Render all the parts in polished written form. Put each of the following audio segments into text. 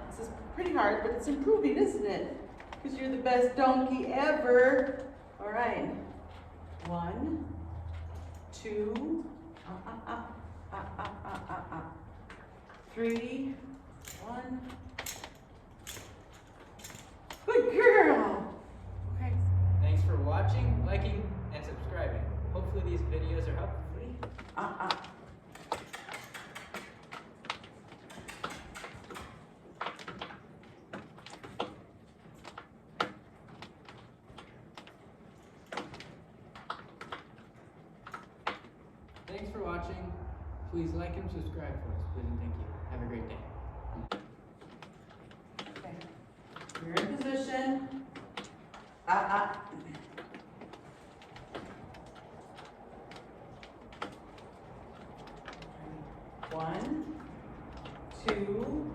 This is pretty hard, but it's improving, isn't it? Because you're the best donkey ever. All right. 1, 2, 3, 1. Good girl. Okay. Thanks for watching, liking, and subscribing. Hopefully these videos are helpful for you. Thanks for watching. Please like and subscribe for us. Please and thank you. Have a great day. Okay. You're in position. 1, 2.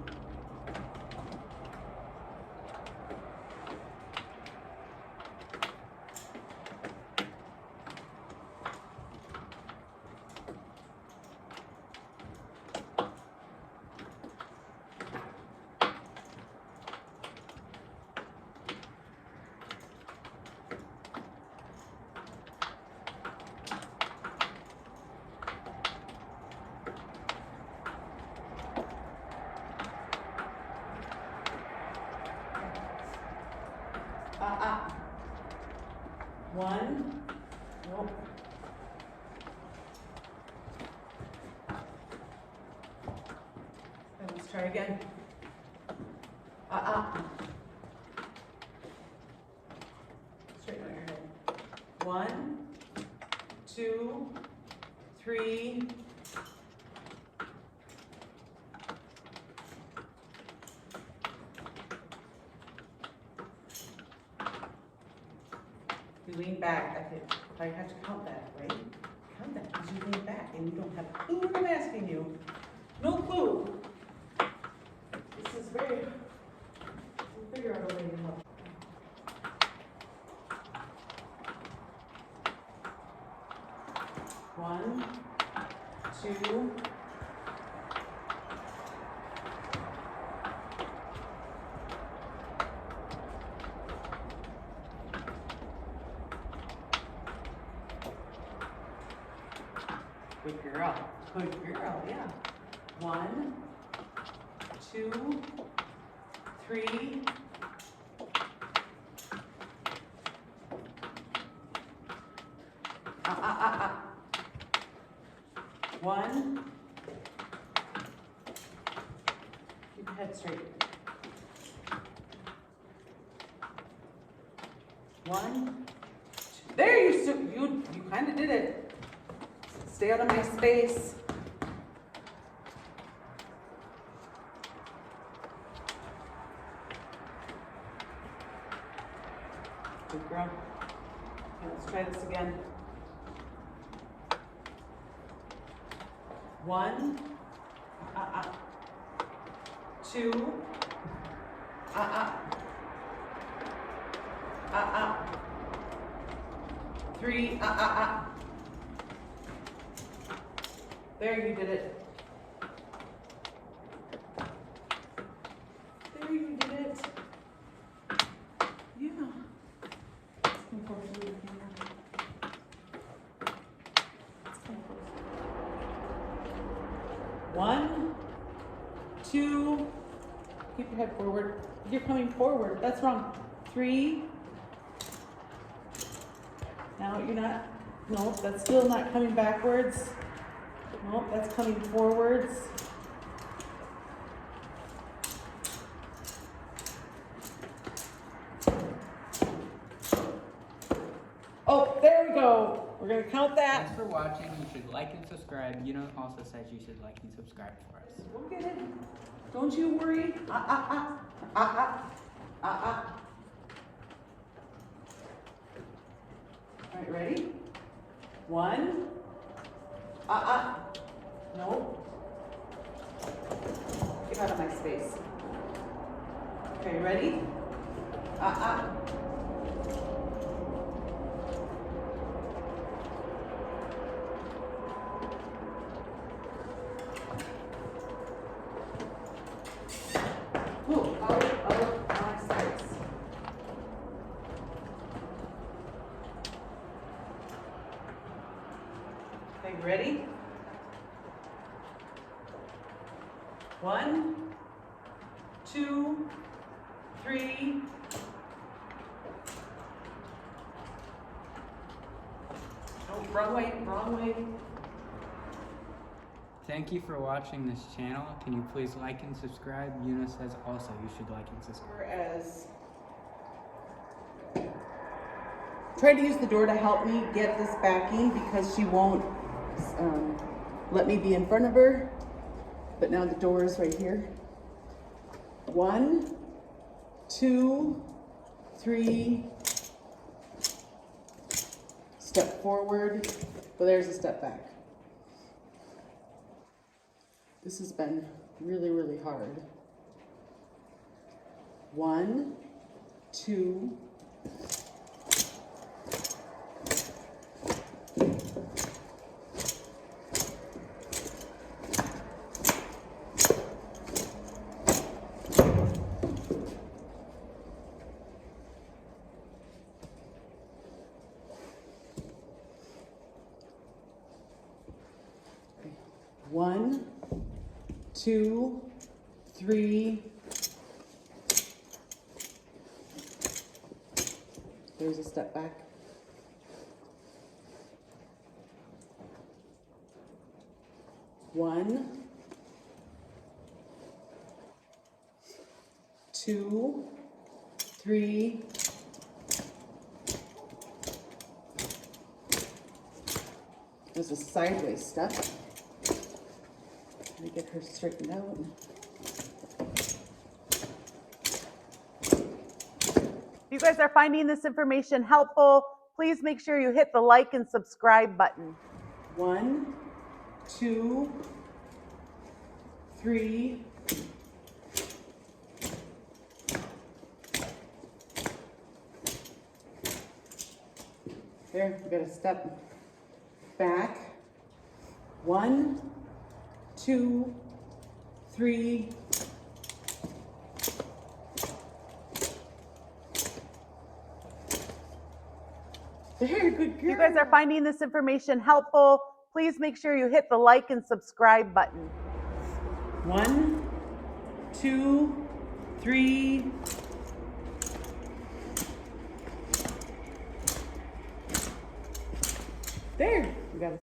One. Nope. And let's try again. Straighten out your head. 1, 2, 3. You lean back. I have to count that, right? Count that because you lean back and you don't have a clue what I'm asking you. No clue. This is very. We'll figure out a way to help. One, 2. Good girl. Good girl, yeah. 1, 2, 3. One. Keep your head straight. 1. There you kind of did it. Stay out of my space. Good girl. Okay, let's try this again. 1, 2, 3, There, you did it. There, you did it. Yeah. Let's come forward to the camera. Let's come forward. 1, 2. Keep your head forward. You're coming forward. That's wrong. 3. Now you're not. No, that's still not coming backwards. Nope, that's coming forwards. Oh, there we go. We're going to count that. Thanks for watching. You should like and subscribe. You know, it also says you should like and subscribe for us. We'll get it. Don't you worry. All right, ready? 1. No. Get out of my space. Okay, ready? Ready? 1, 2, 3. Oh, wrong way, wrong way. Thank you for watching this channel. Can you please like and subscribe? Yuna says also you should like and subscribe. Whereas, try to use the door to help me get this backing because she won't let me be in front of her. But now the door is right here. 1, 2, 3. Step forward. Well, there's a step back. This has been really, really hard. 1, 2. One, 2, 3. There's a step back. 1, 2, 3. There's a sideways step. Let me get her straightened out. If you guys are finding this information helpful, please make sure you hit the like and subscribe button. 1, 2, 3. There, we got a step back. 1, 2, 3. There, good girl. If you guys are finding this information helpful, please make sure you hit the like and subscribe button. 1, 2, 3. There, we got a